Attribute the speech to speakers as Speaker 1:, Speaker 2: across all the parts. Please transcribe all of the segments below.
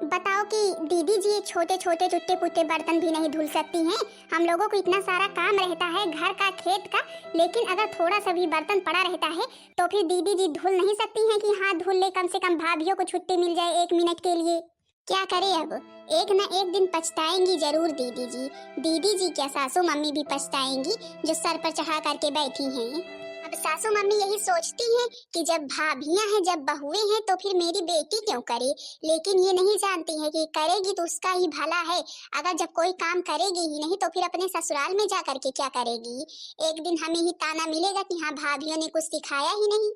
Speaker 1: बताओ कि दीदी जी छोटे छोटे टूटे फूटे बर्तन भी नहीं धुल सकती हैं। हम लोगों को इतना सारा काम रहता है घर का खेत का, लेकिन अगर थोड़ा सा भी बर्तन पड़ा रहता है तो फिर दीदी जी धुल नहीं सकती हैं कि हाथ धुल ले। कम से कम भाभीियों को छुट्टी मिल जाए 1 मिनट के लिए। क्या करें अब, एक ना एक दिन पछताएंगी जरूर दीदी जी। दीदी जी क्या सासू मम्मी भी पछताएंगी जो सर पर चढ़ा करके बैठी हैं। अब सासू मम्मी यही सोचती हैं कि जब भाभियां हैं जब बहुएं हैं तो फिर मेरी बेटी क्यों करे, लेकिन ये नहीं जानती है कि करेगी तो उसका ही भला है। अगर जब कोई काम करेगी ही नहीं तो फिर अपने ससुराल में जा करके क्या करेगी। एक दिन हमें ही ताना मिलेगा कि हाँ भाभियों ने कुछ सिखाया ही नहीं।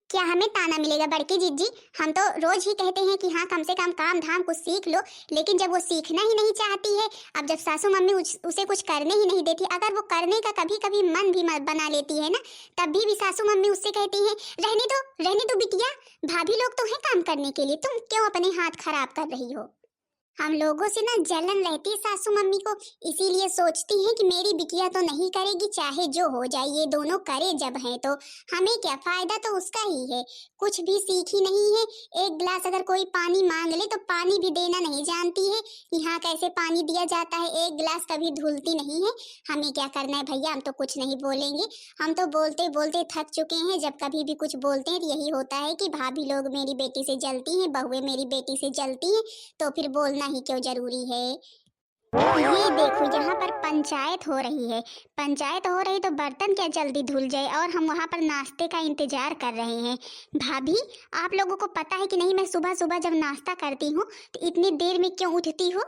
Speaker 1: क्या हमें ताना मिलेगा बड़की जीजी? हम तो रोज ही कहते हैं कि हाँ कम से कम काम धाम कुछ सीख लो, लेकिन जब वो सीखना ही नहीं चाहती है, अब जब सासू मम्मी उसे कुछ करने ही नहीं देती, अगर वो करने का कभी कभी मन भी बना लेती है ना, तब भी सासू मम्मी उससे कहती है रहने दो बिटिया, भाभी लोग तो हैं काम करने के लिए, तुम क्यों अपने हाथ खराब कर रही हो। हम लोगों से ना जलन रहती है सासू मम्मी को, इसीलिए सोचती हैं कि मेरी बिटिया तो नहीं करेगी, चाहे जो हो जाए, ये दोनों करे जब हैं तो हमें क्या फायदा, तो उसका ही है। कुछ भी सीखी नहीं है। एक गिलास अगर कोई पानी मांग ले तो पानी भी देना नहीं जानती है कि हाँ कैसे पानी दिया जाता है। एक गिलास कभी धुलती नहीं है। हमें क्या करना है भैया, हम तो कुछ नहीं बोलेंगे। हम तो बोलते बोलते थक चुके हैं। जब कभी भी कुछ बोलते हैं तो यही होता है कि भाभी लोग मेरी बेटी से जलती हैं, बहुएं मेरी बेटी से जलती हैं, तो फिर बोलना ही क्यों जरूरी है। ये देखो यहाँ पर पंचायत हो रही है। पंचायत हो रही तो बर्तन क्या जल्दी धुल जाए, और हम वहाँ पर नाश्ते का इंतजार कर रहे हैं। भाभी आप लोगों को पता है कि नहीं, मैं सुबह सुबह जब नाश्ता करती हूँ तो इतनी देर में क्यों उठती हूँ।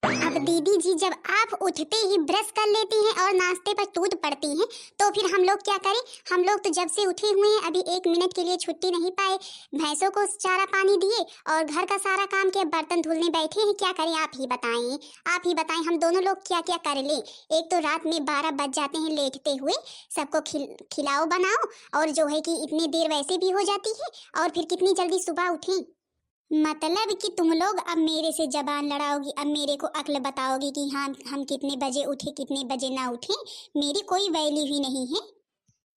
Speaker 1: अब दीदी जी जब आप उठते ही ब्रश कर लेती हैं और नाश्ते पर टूट पड़ती हैं, तो फिर हम लोग क्या करें। हम लोग तो जब से उठे हुए हैं अभी 1 मिनट के लिए छुट्टी नहीं पाए। भैंसों को चारा पानी दिए और घर का सारा काम किया, बर्तन धुलने बैठे हैं। क्या करें आप ही बताएं, आप ही बताएं हम दोनों लोग क्या क्या कर ले। एक तो रात में 12 बज जाते हैं लेटते हुए, सबको खिलाओ बनाओ, और जो है कि इतनी देर वैसे भी हो जाती है, और फिर कितनी जल्दी सुबह उठें। मतलब कि तुम लोग अब मेरे से जबान लड़ाओगी, अब मेरे को अक्ल बताओगी कि हाँ हम कितने बजे उठे कितने बजे ना उठे। मेरी कोई वैल्यू ही नहीं है।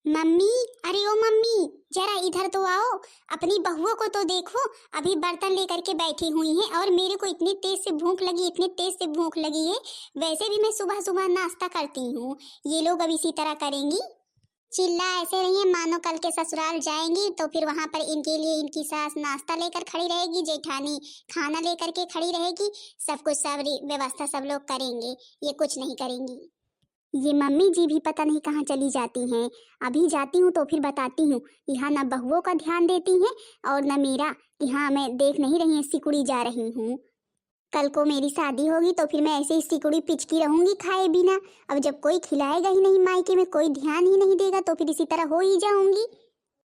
Speaker 1: मम्मी, अरे ओ मम्मी जरा इधर तो आओ, अपनी बहुओं को तो देखो, अभी बर्तन लेकर के बैठी हुई हैं और मेरे को इतनी तेज से भूख लगी, इतनी तेज से भूख लगी है। वैसे भी मैं सुबह सुबह नाश्ता करती हूँ, ये लोग अब इसी तरह करेंगी। चिल्ला ऐसे रही है मानो कल के ससुराल जाएंगी तो फिर वहां पर इनके लिए इनकी सास नाश्ता लेकर खड़ी रहेगी, जेठानी खाना लेकर के खड़ी रहेगी, सब कुछ सब व्यवस्था सब लोग करेंगे, ये कुछ नहीं करेंगी। ये मम्मी जी भी पता नहीं कहाँ चली जाती हैं। अभी जाती हूँ तो फिर बताती हूँ कि हाँ न बहुओं का ध्यान देती हैं और न मेरा, कि हाँ मैं देख नहीं रही है सिकुड़ी जा रही हूँ। कल को मेरी शादी होगी तो फिर मैं ऐसे ही सिकुड़ी पिचकी रहूंगी खाए बिना। अब जब कोई खिलाएगा ही नहीं, मायके में कोई ध्यान ही नहीं देगा, तो फिर इसी तरह हो ही जाऊंगी।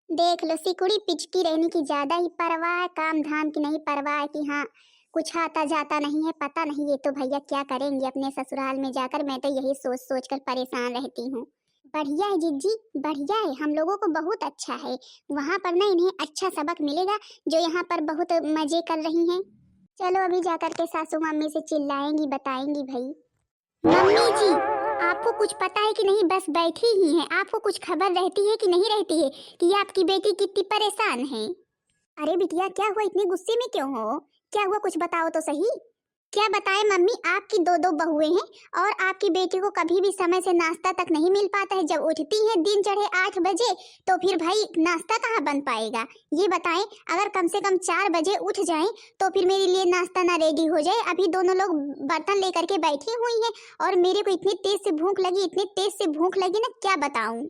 Speaker 1: देख लो सिकुड़ी पिचकी रहने की ज्यादा ही परवाह है, काम धाम की नहीं परवाह है कि हाँ कुछ आता जाता नहीं है, पता नहीं ये तो भैया क्या करेंगे अपने ससुराल में जाकर। मैं तो यही सोच सोच कर परेशान रहती हूँ। बढ़िया है जीजी, बढ़िया है, हम लोगों को बहुत अच्छा है। वहाँ पर ना इन्हें अच्छा सबक मिलेगा जो यहाँ पर बहुत मजे कर रही हैं। चलो अभी जाकर के सासू मम्मी से चिल्लाएंगी, बताएंगी भाई। मम्मी जी आपको कुछ पता है कि नहीं, बस बैठी ही हैं, आपको कुछ खबर रहती है कि नहीं रहती है कि आपकी बेटी कितनी परेशान है। अरे बिटिया क्या हुआ, इतने गुस्से में क्यों हो, क्या हुआ कुछ बताओ तो सही। क्या बताएं मम्मी, आपकी दो बहुएं हैं और आपकी बेटी को कभी भी समय से नाश्ता तक नहीं मिल पाता है। जब उठती है दिन चढ़े 8 बजे तो फिर भाई नाश्ता कहाँ बन पाएगा, ये बताएं। अगर कम से कम 4 बजे उठ जाएं तो फिर मेरे लिए नाश्ता ना रेडी हो जाए। अभी दोनों लोग बर्तन लेकर के बैठी हुई हैं और मेरे को इतनी तेज से भूख लगी, इतनी तेज से भूख लगी ना क्या बताऊं।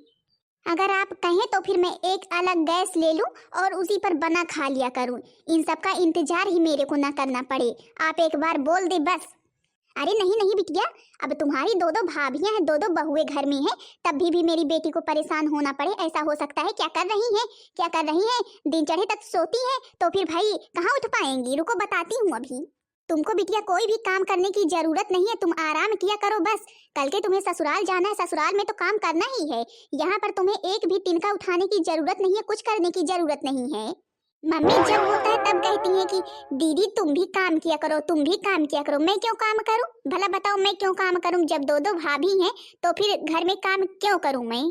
Speaker 1: अगर आप कहें तो फिर मैं एक अलग गैस ले लूं और उसी पर बना खा लिया करूं, इन सब का इंतजार ही मेरे को ना करना पड़े। आप एक बार बोल दे बस। अरे नहीं नहीं बिटिया, अब तुम्हारी दो भाभियां हैं, दो बहुएं घर में हैं, तब भी मेरी बेटी को परेशान होना पड़े, ऐसा हो सकता है। क्या कर रही हैं, क्या कर रही हैं, दिन चढ़े तक सोती हैं तो फिर भाई कहाँ उठ पाएंगी। रुको बताती हूँ अभी। तुमको बिटिया कोई भी काम करने की जरूरत नहीं है, तुम आराम किया करो बस। कल के तुम्हें ससुराल जाना है, ससुराल में तो काम करना ही है। यहाँ पर तुम्हें एक भी तिनका उठाने की जरूरत नहीं है, कुछ करने की जरूरत नहीं है। मम्मी जब होता है तब कहती है कि दीदी तुम भी काम किया करो, तुम भी काम किया करो। मैं क्यों काम करूं, भला बताओ मैं क्यों काम करूं। जब दो भाभी हैं तो फिर घर में काम क्यों करूं मैं।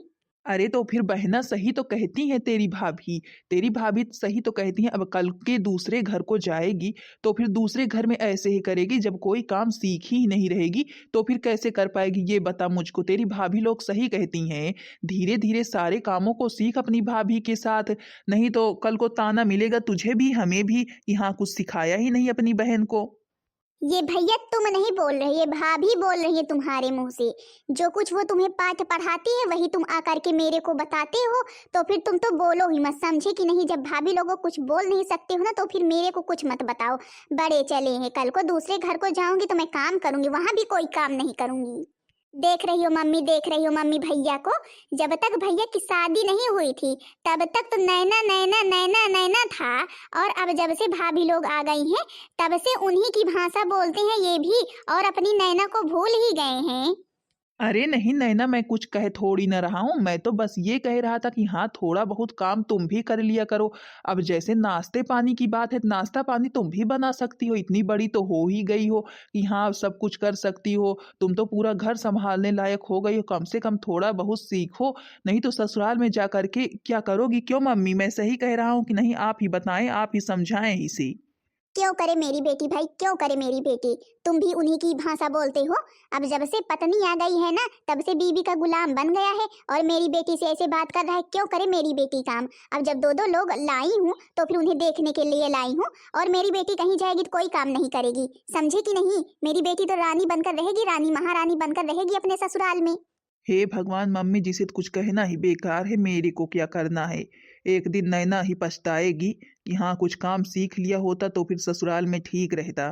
Speaker 2: अरे तो फिर बहना सही तो कहती हैं तेरी भाभी सही तो कहती हैं। अब कल के दूसरे घर को जाएगी तो फिर दूसरे घर में ऐसे ही करेगी। जब कोई काम सीखी ही नहीं रहेगी तो फिर कैसे कर पाएगी, ये बता मुझको। तेरी भाभी लोग सही कहती हैं, धीरे धीरे सारे कामों को सीख अपनी भाभी के साथ, नहीं तो कल को ताना मिलेगा तुझे भी हमें भी, यहाँ कुछ सिखाया ही नहीं अपनी बहन को।
Speaker 1: ये भैया तुम नहीं बोल रहे, ये भाभी बोल रही है तुम्हारे मुंह से। जो कुछ वो तुम्हें पाठ पढ़ाती है वही तुम आकर के मेरे को बताते हो, तो फिर तुम तो बोलो ही मत, समझे कि नहीं। जब भाभी लोगों को कुछ बोल नहीं सकते हो ना तो फिर मेरे को कुछ मत बताओ। बड़े चले हैं, कल को दूसरे घर को जाऊंगी तो मैं काम करूंगी, वहां भी कोई काम नहीं करूंगी। देख रही हो मम्मी, देख रही हो मम्मी भैया को। जब तक भैया की शादी नहीं हुई थी तब तक तो नैना नैना नैना नैना था, और अब जब से भाभी लोग आ गई हैं तब से उन्हीं की भाषा बोलते हैं ये भी, और अपनी नैना को भूल ही गए हैं।
Speaker 2: अरे नहीं नैना, मैं कुछ कह थोड़ी न रहा हूँ, मैं तो बस ये कह रहा था कि हाँ थोड़ा बहुत काम तुम भी कर लिया करो। अब जैसे नाश्ते पानी की बात है, नाश्ता पानी तुम भी बना सकती हो, इतनी बड़ी तो हो ही गई हो कि हाँ सब कुछ कर सकती हो। तुम तो पूरा घर संभालने लायक हो गई हो, कम से कम थोड़ा बहुत सीखो, नहीं तो ससुराल में जा करके क्या करोगी। क्यों मम्मी, मैं सही कह रहा हूँ कि नहीं? आप ही बताएं, आप ही समझाएं इसे।
Speaker 1: क्यों करे मेरी बेटी भाई, क्यों करे मेरी बेटी, तुम भी उन्हीं की भाषा बोलते हो। अब जब से पत्नी आ गई है ना तब से बीवी का गुलाम बन गया है, और मेरी बेटी से ऐसे बात कर रहा है। क्यों करे मेरी बेटी काम। अब जब दो दो लोग लाई हूँ तो फिर उन्हें देखने के लिए लाई हूँ, और मेरी बेटी कहीं जाएगी तो कोई काम नहीं करेगी, समझे कि नहीं। मेरी बेटी तो रानी बनकर रहेगी, रानी महारानी बनकर रहेगी अपने ससुराल में।
Speaker 2: हे भगवान मम्मी, जिसे तो कुछ कहना ही बेकार है, मेरे को क्या करना है। एक दिन नैना ही पछताएगी कि हाँ कुछ काम सीख लिया होता तो फिर ससुराल में ठीक रहता।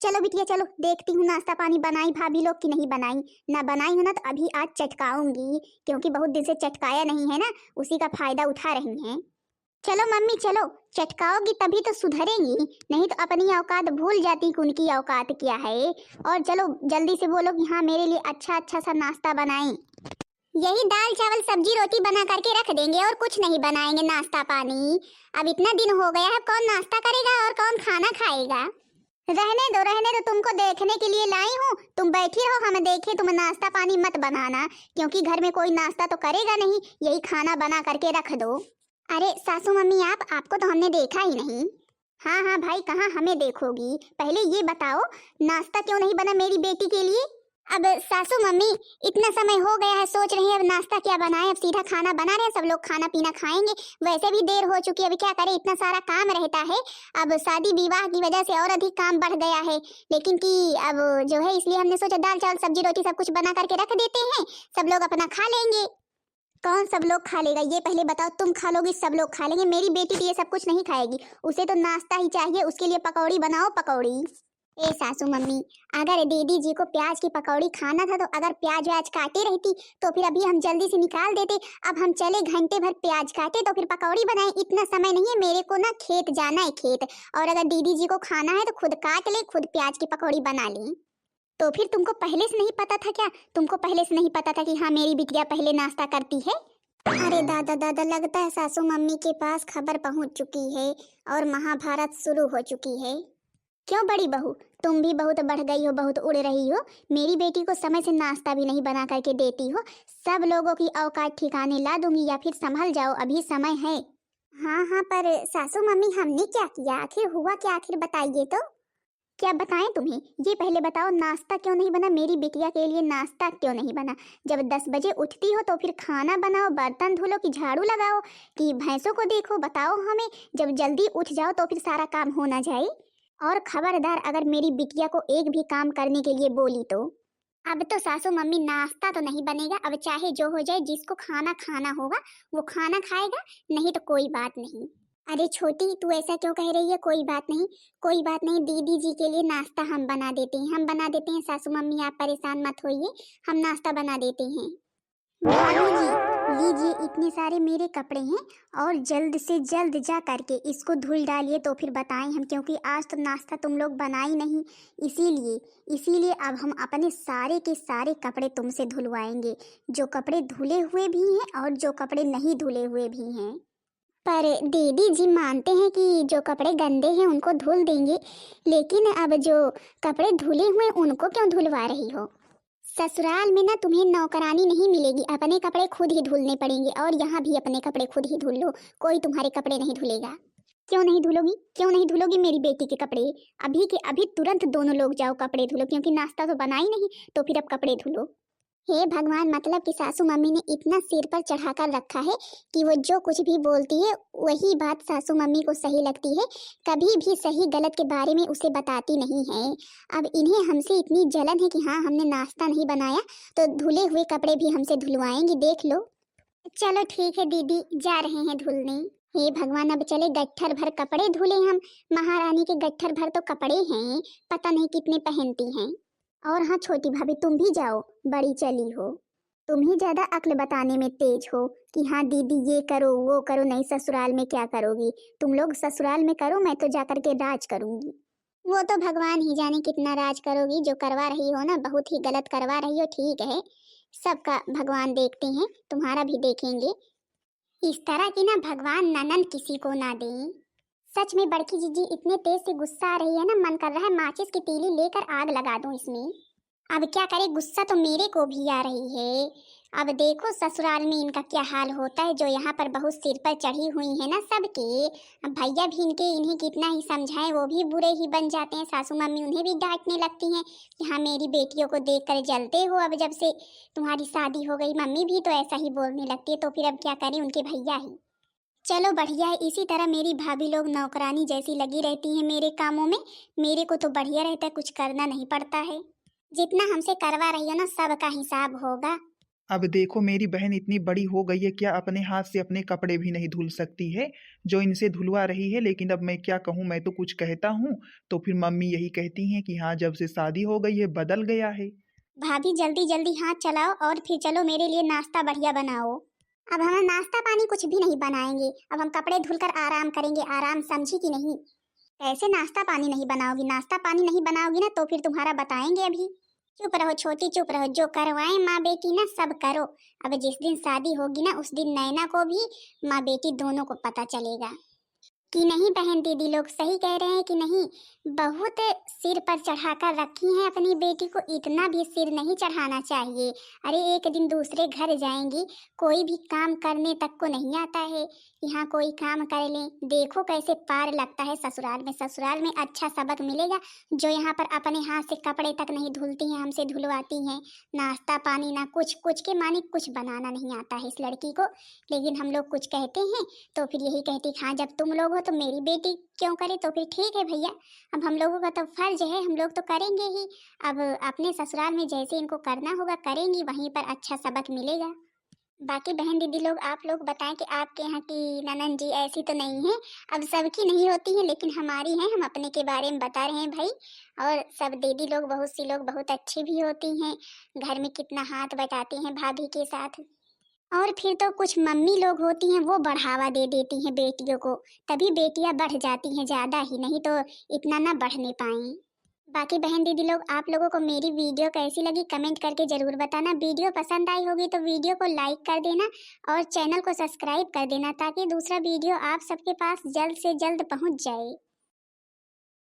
Speaker 1: चलो बिटिया चलो, देखती हूँ नाश्ता पानी बनाई भाभी लोग की नहीं बनाई। ना बनाई हो ना तो अभी आज चटकाऊंगी, क्योंकि बहुत दिन से चटकाया नहीं है ना, उसी का फायदा उठा रही हैं। चलो मम्मी चलो, चटकाओगी तभी तो सुधरेंगी, नहीं तो अपनी औकात भूल जाती कि उनकी औकात क्या है। और चलो जल्दी से बोलो कि हाँ मेरे लिए अच्छा अच्छा सा नाश्ता बनाएं। यही दाल चावल सब्जी रोटी बना करके रख देंगे और कुछ नहीं बनाएंगे नाश्ता पानी। अब इतना दिन हो गया है, कौन नाश्ता करेगा और कौन खाना खाएगा। रहने दो, तुमको देखने के लिए लाई हूँ, तुम बैठी रहो, हम देखे, तुम नाश्ता पानी मत बनाना, क्योंकि घर में कोई नाश्ता तो करेगा नहीं, यही खाना बना करके रख दो। अरे सासू मम्मी आपको तो हमने देखा ही नहीं। हाँ हाँ भाई, कहाँ हमें देखोगी, पहले ये बताओ नाश्ता क्यों नहीं बना मेरी बेटी के लिए। अब सासू मम्मी इतना समय हो गया है, सोच रही है अब नाश्ता क्या बनाएं, अब सीधा खाना बना रहे हैं, सब लोग खाना पीना खाएंगे, वैसे भी देर हो चुकी है, अभी क्या करें, इतना सारा काम रहता है। अब शादी विवाह की वजह से और अधिक काम बढ़ गया है, लेकिन कि अब जो है इसलिए हमने सोचा दाल चावल सब्जी रोटी सब कुछ बना करके रख देते हैं, सब लोग अपना खा लेंगे। कौन सब लोग खा लेगा ये पहले बताओ, तुम खा लोगी सब लोग खा लेंगे, मेरी बेटी तो ये सब कुछ नहीं खाएगी, उसे तो नाश्ता ही चाहिए, उसके लिए पकौड़ी बनाओ पकौड़ी। ए सासू मम्मी, अगर दीदी जी को प्याज की पकौड़ी खाना था तो अगर प्याज व्याज काटे रहती तो फिर अभी हम जल्दी से निकाल देते। अब हम चले घंटे भर प्याज काटे तो फिर पकौड़ी बनाए, इतना समय नहीं है मेरे को ना, खेत जाना है खेत, और अगर दीदी जी को खाना है तो खुद काट ले, खुद प्याज की पकौड़ी बना ले। तो फिर तुमको पहले से नहीं पता था क्या, तुमको पहले से नहीं पता था कि हाँ मेरी बिटिया पहले नाश्ता करती है। अरे दादा दादा, लगता है सासू मम्मी के पास खबर पहुंच चुकी है और महाभारत शुरू हो चुकी है। क्यों बड़ी बहू, तुम भी बहुत बढ़ गई हो, बहुत उड़ रही हो, मेरी बेटी को समय से नाश्ता भी नहीं बना करके देती हो। सब लोगों की औकात ठिकाने ला दूंगी, या फिर संभल जाओ, अभी समय है। हाँ हाँ, पर सासू मम्मी हमने क्या किया, आखिर हुआ क्या, आखिर बताइए तो। क्या बताएं तुम्हें, ये पहले बताओ नाश्ता क्यों नहीं बना मेरी बिटिया के लिए, नाश्ता क्यों नहीं बना। जब 10 बजे उठती हो तो फिर खाना बनाओ, बर्तन धो लो कि झाड़ू लगाओ कि भैंसों को देखो, बताओ हमें। जब जल्दी उठ जाओ तो फिर सारा काम हो ना जाए। और खबरदार अगर मेरी बिटिया को एक भी काम करने के लिए बोली तो। अब तो सासू मम्मी नाश्ता तो नहीं बनेगा, अब चाहे जो हो जाए, जिसको खाना खाना होगा वो खाना खाएगा, नहीं तो कोई बात नहीं। अरे छोटी, तू ऐसा क्यों कह रही है, कोई बात नहीं, कोई बात नहीं, दीदी जी के लिए नाश्ता हम बना देते हैं, हम बना देते हैं सासू मम्मी, आप परेशान मत होइए, हम नाश्ता बना देते हैं। भाभी जी लीजिए, इतने सारे मेरे कपड़े हैं, और जल्द से जल्द जा करके इसको धुल डालिए तो फिर बताएं हम, क्योंकि आज तो नाश्ता तुम लोग बनाई नहीं, इसीलिए अब हम अपने सारे के सारे कपड़े तुमसे धुलवाएंगे, जो कपड़े धुले हुए भी हैं और जो कपड़े नहीं धुले हुए भी हैं। पर दीदी जी मानते हैं कि जो कपड़े गंदे हैं उनको धुल देंगे, लेकिन अब जो कपड़े धुले हुए उनको क्यों धुलवा रही हो। ससुराल में ना तुम्हें नौकरानी नहीं मिलेगी, अपने कपड़े खुद ही धुलने पड़ेंगे। और यहाँ भी अपने कपड़े खुद ही धुल लो, कोई तुम्हारे कपड़े नहीं धुलेगा। क्यों नहीं धुलोगी, क्यों नहीं धुलोगी मेरी बेटी के कपड़े? अभी के अभी तुरंत दोनों लोग जाओ कपड़े धुलो, क्योंकि नाश्ता तो बना ही नहीं, तो फिर अब कपड़े धुलो। हे भगवान, मतलब कि सासू मम्मी ने इतना सिर पर चढ़ाकर रखा है कि वो जो कुछ भी बोलती है वही बात सासू मम्मी को सही लगती है, कभी भी सही गलत के बारे में उसे बताती नहीं है। अब इन्हें हमसे इतनी जलन है कि हाँ हमने नाश्ता नहीं बनाया तो धुले हुए कपड़े भी हमसे धुलवाएंगी, देख लो। चलो ठीक है दीदी, जा रहे हैं धुलने। हे भगवान, अब चले गट्ठर भर कपड़े धुले हम। महारानी के गट्ठर भर तो कपड़े हैं, पता नहीं कितने पहनती हैं। और हाँ छोटी भाभी, तुम भी जाओ, बड़ी चली हो, तुम ही ज्यादा अक्ल बताने में तेज हो कि हाँ दीदी ये करो वो करो, नहीं ससुराल में क्या करोगी तुम लोग, ससुराल में करो, मैं तो जाकर के राज करूंगी। वो तो भगवान ही जाने कितना राज करोगी, जो करवा रही हो ना बहुत ही गलत करवा रही हो। ठीक है, सबका भगवान देखते हैं, तुम्हारा भी देखेंगे। इस तरह की ना भगवान ननद किसी को ना दे। सच में बड़की जीजी इतने तेज से गुस्सा आ रही है ना, मन कर रहा है माचिस की तीली लेकर आग लगा दूं इसमें। अब क्या करे, गुस्सा तो मेरे को भी आ रही है। अब देखो ससुराल में इनका क्या हाल होता है, जो यहाँ पर बहुत सिर पर चढ़ी हुई है ना सबके। अब भैया भी इन्हें कितना ही समझाएं वो भी बुरे ही बन जाते हैं। सासू मम्मी उन्हें भी डांटने लगती हैं कि हाँ मेरी बेटियों को देख कर जलते हो, अब जब से तुम्हारी शादी हो गई। मम्मी भी तो ऐसा ही बोलने लगती है, तो फिर अब क्या करें, उनके भैया ही। चलो बढ़िया है, इसी तरह मेरी भाभी लोग नौकरानी जैसी लगी रहती हैं मेरे कामों में। मेरे को तो बढ़िया रहता है, कुछ करना नहीं पड़ता है। जितना हमसे करवा रही हो ना सबका हिसाब होगा।
Speaker 2: अब देखो मेरी बहन इतनी बड़ी हो गई है, क्या अपने हाथ से अपने कपड़े भी नहीं धुल सकती है जो इनसे धुलवा रही है। लेकिन अब मैं क्या कहूँ, मैं तो कुछ कहता हूँ तो फिर मम्मी यही कहती हैं कि हाँ जब से शादी हो गई है बदल गया है।
Speaker 1: भाभी जल्दी जल्दी हाथ चलाओ और फिर चलो मेरे लिए नाश्ता बढ़िया बनाओ। अब हम नाश्ता पानी कुछ भी नहीं बनाएंगे, अब हम कपड़े धुलकर आराम करेंगे, आराम समझी कि नहीं। कैसे नाश्ता पानी नहीं बनाओगी, नाश्ता पानी नहीं बनाओगी ना तो फिर तुम्हारा बताएंगे अभी। चुप रहो छोटी, चुप रहो, जो करवाएं माँ बेटी ना सब करो। अब जिस दिन शादी होगी ना उस दिन नैना को भी माँ बेटी दोनों को पता चलेगा कि नहीं। बहन दीदी लोग सही कह रहे हैं कि नहीं, बहुत सिर पर चढ़ाकर रखी हैं अपनी बेटी को, इतना भी सिर नहीं चढ़ाना चाहिए। अरे एक दिन दूसरे घर जाएंगी, कोई भी काम करने तक को नहीं आता है कि हाँ कोई काम कर लें। देखो कैसे पार लगता है ससुराल में, ससुराल में अच्छा सबक मिलेगा। जो यहाँ पर अपने हाथ से कपड़े तक नहीं धुलती हैं, हमसे धुलवाती हैं। नाश्ता पानी ना कुछ, कुछ के माने कुछ बनाना नहीं आता है इस लड़की को। लेकिन हम लोग कुछ कहते हैं तो फिर यही कहती हाँ जब तुम लोग हो तो मेरी बेटी क्यों करे, तो फिर ठीक है भैया, अब हम लोगों का तो फर्ज है, हम लोग तो करेंगे ही। अब अपने ससुराल में जैसे इनको करना होगा करेंगी, वहीं पर अच्छा सबक मिलेगा। बाकी बहन दीदी लोग आप लोग बताएं कि आपके यहाँ की ननद जी ऐसी तो नहीं है। अब सबकी नहीं होती है लेकिन हमारी हैं, हम अपने के बारे में बता रहे हैं भाई। और सब दीदी लोग, बहुत सी लोग बहुत अच्छी भी होती हैं, घर में कितना हाथ बटाती हैं भाभी के साथ। और फिर तो कुछ मम्मी लोग होती हैं वो बढ़ावा दे देती हैं बेटियों को, तभी बेटियां बढ़ जाती हैं ज़्यादा ही, नहीं तो इतना ना बढ़ नहीं पाएं। बाकी बहन दीदी लोग आप लोगों को मेरी वीडियो कैसी लगी कमेंट करके ज़रूर बताना। वीडियो पसंद आई होगी तो वीडियो को लाइक कर देना और चैनल को सब्सक्राइब कर देना, ताकि दूसरा वीडियो आप सबके पास जल्द से जल्द पहुंच जाए।